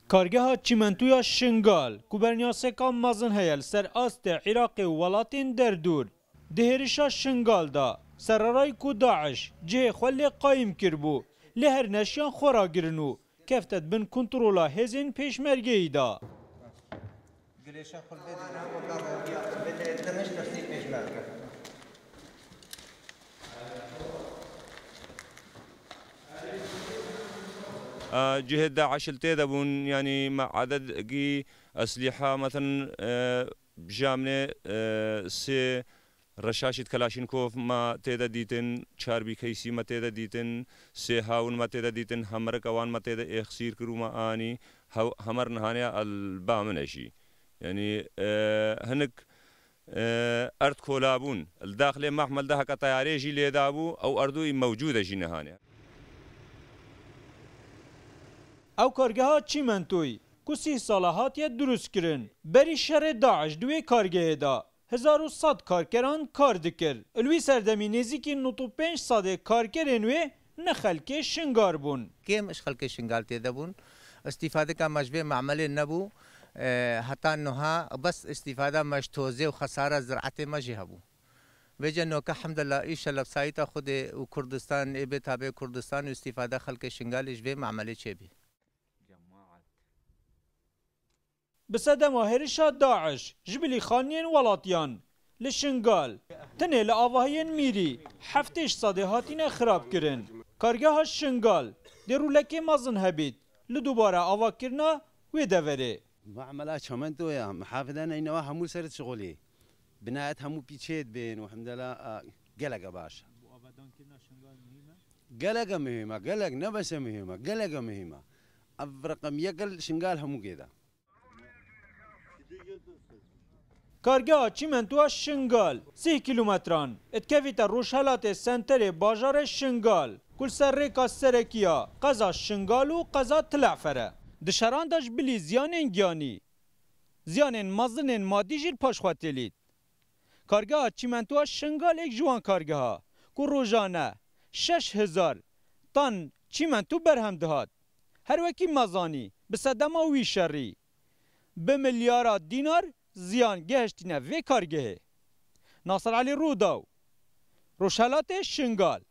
کارگاه چیمنتویا شنگال کوبرنیاسکا مازن هیل سر است عراق ولاتین در دور دهرشا شنگال دا سرارای کو داعش جه خلی قایم کربو لهر نشیان خورا گرنو کفتت بن کنترولا هزین پیشمرگی دا جهة داعش التدبون يعني مع عدد قي أسلحة مثلا بجامنة سي رشاشة كلاشينكوف ما تيدا ديتن چاربي كيسي ما تيدا ديتن سي هاون ما تيدا ديتن همر كوان ما تيدا اخسير كرو ما آني همر نهانيا البامن اشي يعني هنك أرض كولابون الداخل محمل ده كطياري جي ليدابو أو أرضو موجودة جي نهانيا او کارگاه چیمنتوی کسی صلاحات دروست کرن بری شر داعش دوی کارگاه دا 1100 کارکران کار دکر الوی سردمی نزیکی 95 ساده کارکرین وی نخلک شنگار بون كيم اش خلق شنغال تدبون استفاده کا مشبه معمل نبو حتى انها بس استفاده مش توزيع وخساره زراعتي ما جهبو وجنو الحمد لله ايش لبسايتا خود وكردستان ابي تابع كردستان استفاده خلق شنغال اش معمل چبي بسد ماهرشا داعش جبلی خانین ولاتیان لشنگال تنه لآواهین میری هفتش ساده هاتین خراب کرن کارگاه شنگال درولکی مازن هبید لدوباره آوا کرنا و دوره معاملات شمنتو يا محافظنا إنه همو سرت شغلي بناءات همو بيتشيد بين والحمد لله قلق باشا قلق مهمة قلق نبس مهمة قلق مهمة الرقم يقل شنقال همو كذا کارگاه چیمنتوها شنگال 3 کیلومتران اتکویت روشهلات سنتر باجار شنگال کل سر ریکا سرکیا قضا شنگال و قضا تلعفره دشران داش بلی زیانین گیانی زیانین مزنین مادی جیر پاشخواتلید کارگاه چیمنتوها شنگال ایک جوان کارگاه که روزانه 6000 تن چیمنتو برهم دهات هر وکی مزانی به صدما وی شری به میلیارد دینار زیان گهشتینه وی کارگه ناصر علی روداو روشهلات شنگال